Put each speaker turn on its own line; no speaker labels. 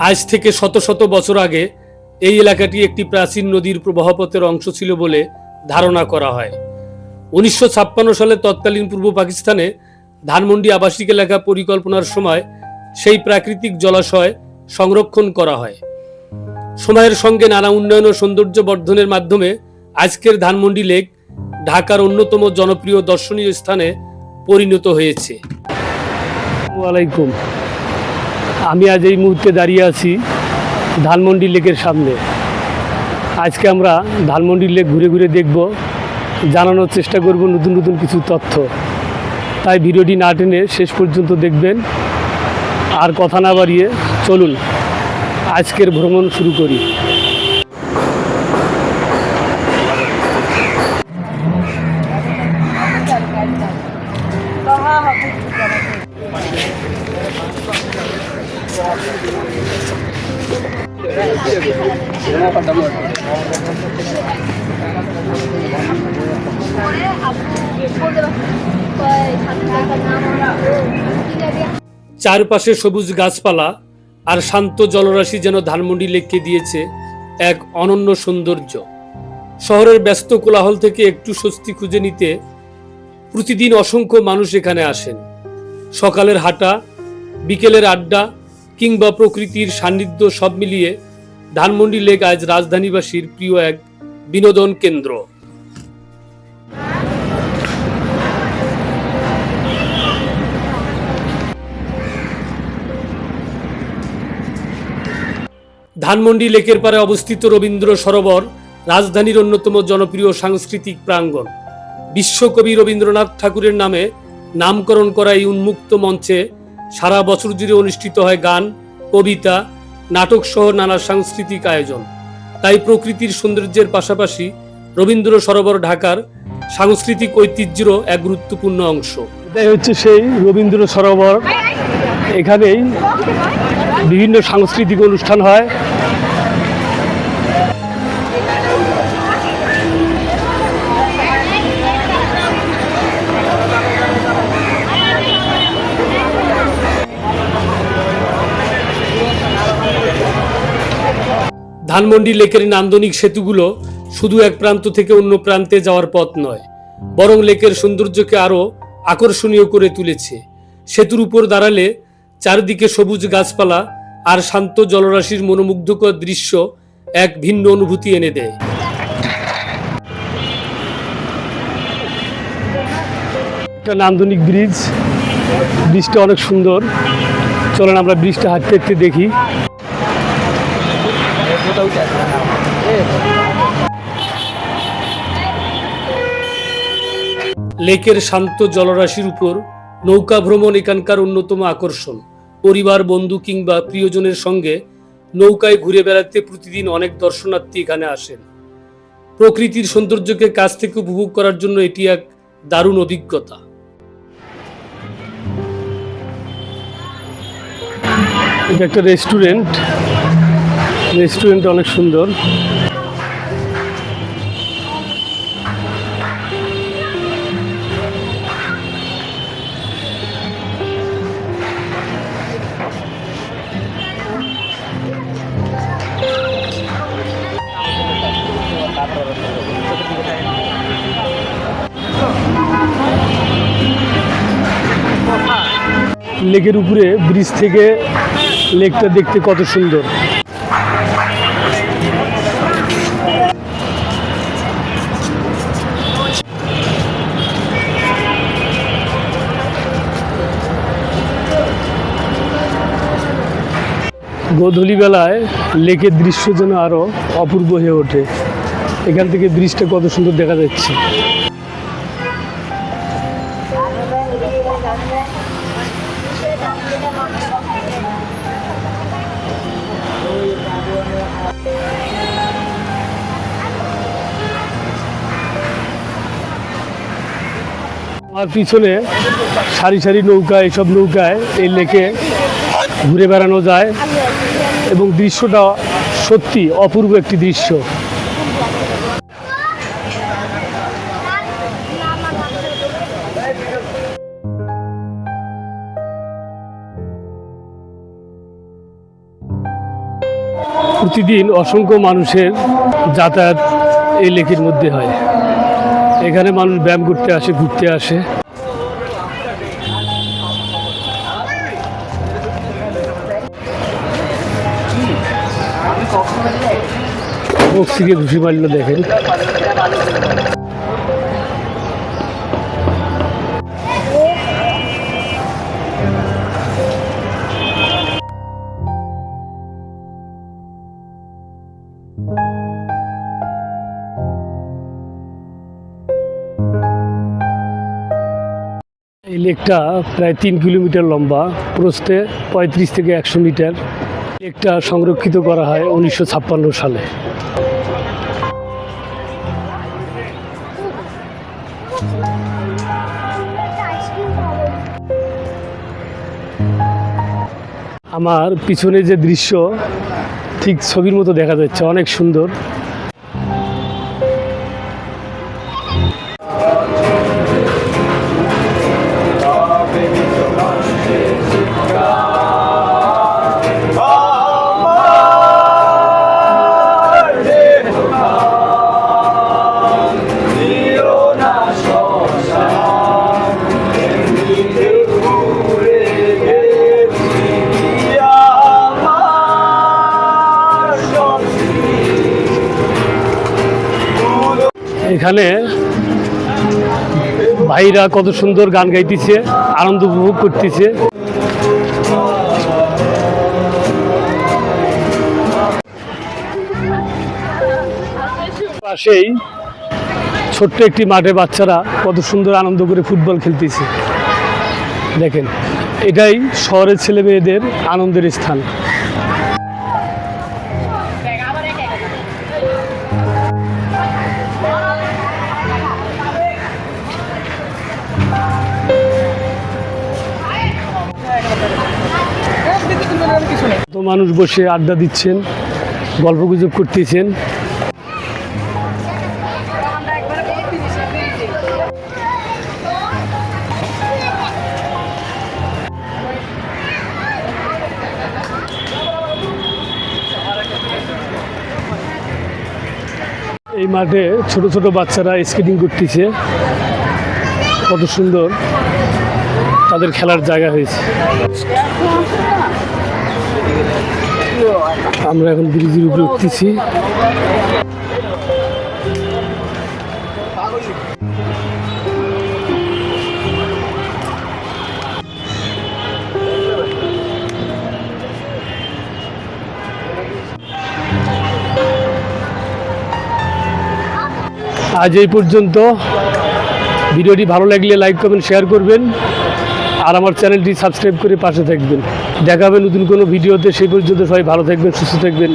আজ থেকে শত শত বছর আগে এই এলাকাটি একটি প্রাচীন নদীর প্রবাহপথের অংশ ছিল বলে ধারণা করা হয়। 1956 সালে তৎকালীন পূর্ব পাকিস্তানে ধানমন্ডি আবাসিক এলাকা পরিকল্পনার সময় সেই প্রাকৃতিক জলাশয় সংরক্ষণ করা হয়। সময়ের সঙ্গে নানা উন্নয়ন ও সৌন্দর্য বর্ধনের মাধ্যমে আজকের ধানমন্ডি লেক ঢাকার অন্যতম জনপ্রিয় দর্শনীয় স্থানে পরিণত হয়েছে। ওয়ালাইকুম, আমি আজ এই মুহূর্তে দাঁড়িয়ে আছি ধানমন্ডি লেকের সামনে। আজকে আমরা ধানমন্ডি লেক ঘুরে ঘুরে দেখব, জানানোর চেষ্টা করব নতুন নতুন কিছু তথ্য। তাই ভিডিওটি না টেনে শেষ পর্যন্ত দেখবেন। আর কথা না বাড়িয়ে চলুন আজকের ভ্রমণ শুরু করি। চারপাশে সবুজ গাছপালা আর শান্ত জলরাশি যেন ধানমন্ডি লেককে দিয়েছে এক অনন্য সৌন্দর্য। শহরের ব্যস্ত কোলাহল থেকে একটু স্বস্তি খুঁজে নিতে প্রতিদিন অসংখ্য মানুষ এখানে আসেন। সকালের হাঁটা, বিকেলের আড্ডা কিংবা প্রকৃতির সান্নিধ্য সব মিলিয়ে ধানমন্ডি লেক আজ রাজধানীবাসীর প্রিয় এক বিনোদন কেন্দ্র। ধানমন্ডি লেকের পারে অবস্থিত রবীন্দ্র সরোবর রাজধানীর অন্যতম জনপ্রিয় সাংস্কৃতিক প্রাঙ্গণ। বিশ্বকবি রবীন্দ্রনাথ ঠাকুরের নামে নামকরণ করা এই উন্মুক্ত মঞ্চে সারা বছর জুড়ে অনুষ্ঠিত হয় গান, কবিতা, নাটক সহ নানা সাংস্কৃতিক আয়োজন। তাই প্রকৃতির সৌন্দর্যের পাশাপাশি রবীন্দ্র সরোবর ঢাকার সাংস্কৃতিক ঐতিহ্যেরও এক গুরুত্বপূর্ণ অংশ। এটাই হচ্ছে সেই রবীন্দ্র সরোবর। এখানেই বিভিন্ন সাংস্কৃতিক অনুষ্ঠান হয়। ধানমন্ডি লেকের নান্দনিক সেতুগুলো শুধু এক প্রান্ত থেকে অন্য প্রান্তে যাওয়ার পথ নয়, বরং লেকের সৌন্দর্যকে আরো আকর্ষণীয় করে তুলেছে। সেতুর উপর দাঁড়ালে চারদিকে সবুজ গাছপালা আর শান্ত জলরাশির মনোমুগ্ধকর দৃশ্য এক ভিন্ন অনুভূতি এনে দেয়। একটা নান্দনিক ব্রিজ, ব্রিজটা অনেক সুন্দর। চলেন আমরা ব্রিজটা হাঁটতে হাঁটতে দেখি। লেকের শান্ত জলরাশির উপর নৌকা ভ্রমণ এখানকার অন্যতম আকর্ষণ। পরিবার, বন্ধু কিংবা প্রিয়জনের সঙ্গে নৌকায় ঘুরে বেড়াতে প্রতিদিন অনেক দর্শনার্থী এখানে আসেন। প্রকৃতির সৌন্দর্যকে কাছ থেকে উপভোগ করার জন্য এটি এক দারুণ অভিজ্ঞতা। এটা একটা রেস্টুরেন্ট অনেক সুন্দর। লেকের উপরে ব্রিজ থেকে লেকটা দেখতে কত সুন্দর। গোধূলি বেলায় লেকের দৃশ্য যেন আরো অপূর্ব হয়ে ওঠে। এখান থেকে ব্রিজটা কত সুন্দর দেখা যাচ্ছে। আমার পিছনে সারি সারি নৌকা, এইসব নৌকায় এই লেকে ঘুরে বেড়ানো যায় এবং দৃশ্যটা সত্যি অপূর্ব একটি দৃশ্য। প্রতিদিন অসংখ্য মানুষের যাতায়াত এই লেকের মধ্যে হয়। এখানে মানুষ ব্যায়াম করতে আসে, ঘুরতে আসে। বক্সিকে ঘুষি মারল দেখেন। এই লেকটা প্রায় 3 কিলোমিটার লম্বা, প্রস্থে 35 থেকে 100 মিটার। লেকটা সংরক্ষিত করা হয় 1956 সালে। আমার পিছনে যে দৃশ্য ঠিক ছবির মতো দেখা যাচ্ছে, অনেক সুন্দর। এখানে ভাইরা কত সুন্দর গান গাইতেছে, আনন্দ উপভোগ করতেছে। পাশেই ছোট্ট একটি মাঠে বাচ্চারা কত সুন্দর আনন্দ করে ফুটবল খেলতেছে। দেখেন, এটাই শহরের ছেলে মেয়েদের আনন্দের স্থান। তো মানুষ বসে আড্ডা দিচ্ছেন, গল্পগুজব করতেছেন। এই মাঠে ছোট ছোট বাচ্চারা স্কেটিং করতেছে, কত সুন্দর তাদের খেলার জায়গা হয়েছে। আমরা এখন ব্রিজের উপরে উঠতেছি। আজ এই পর্যন্ত। ভিডিওটি ভালো লাগলে লাইক কমেন্ট শেয়ার করবেন, আর আমার চ্যানেলটি সাবস্ক্রাইব করে পাশে থাকবেন। দেখা হবে নতুন কোনো ভিডিওতে। সেই পর্যন্ত সবাই ভালো থাকবেন, সুস্থ থাকবেন।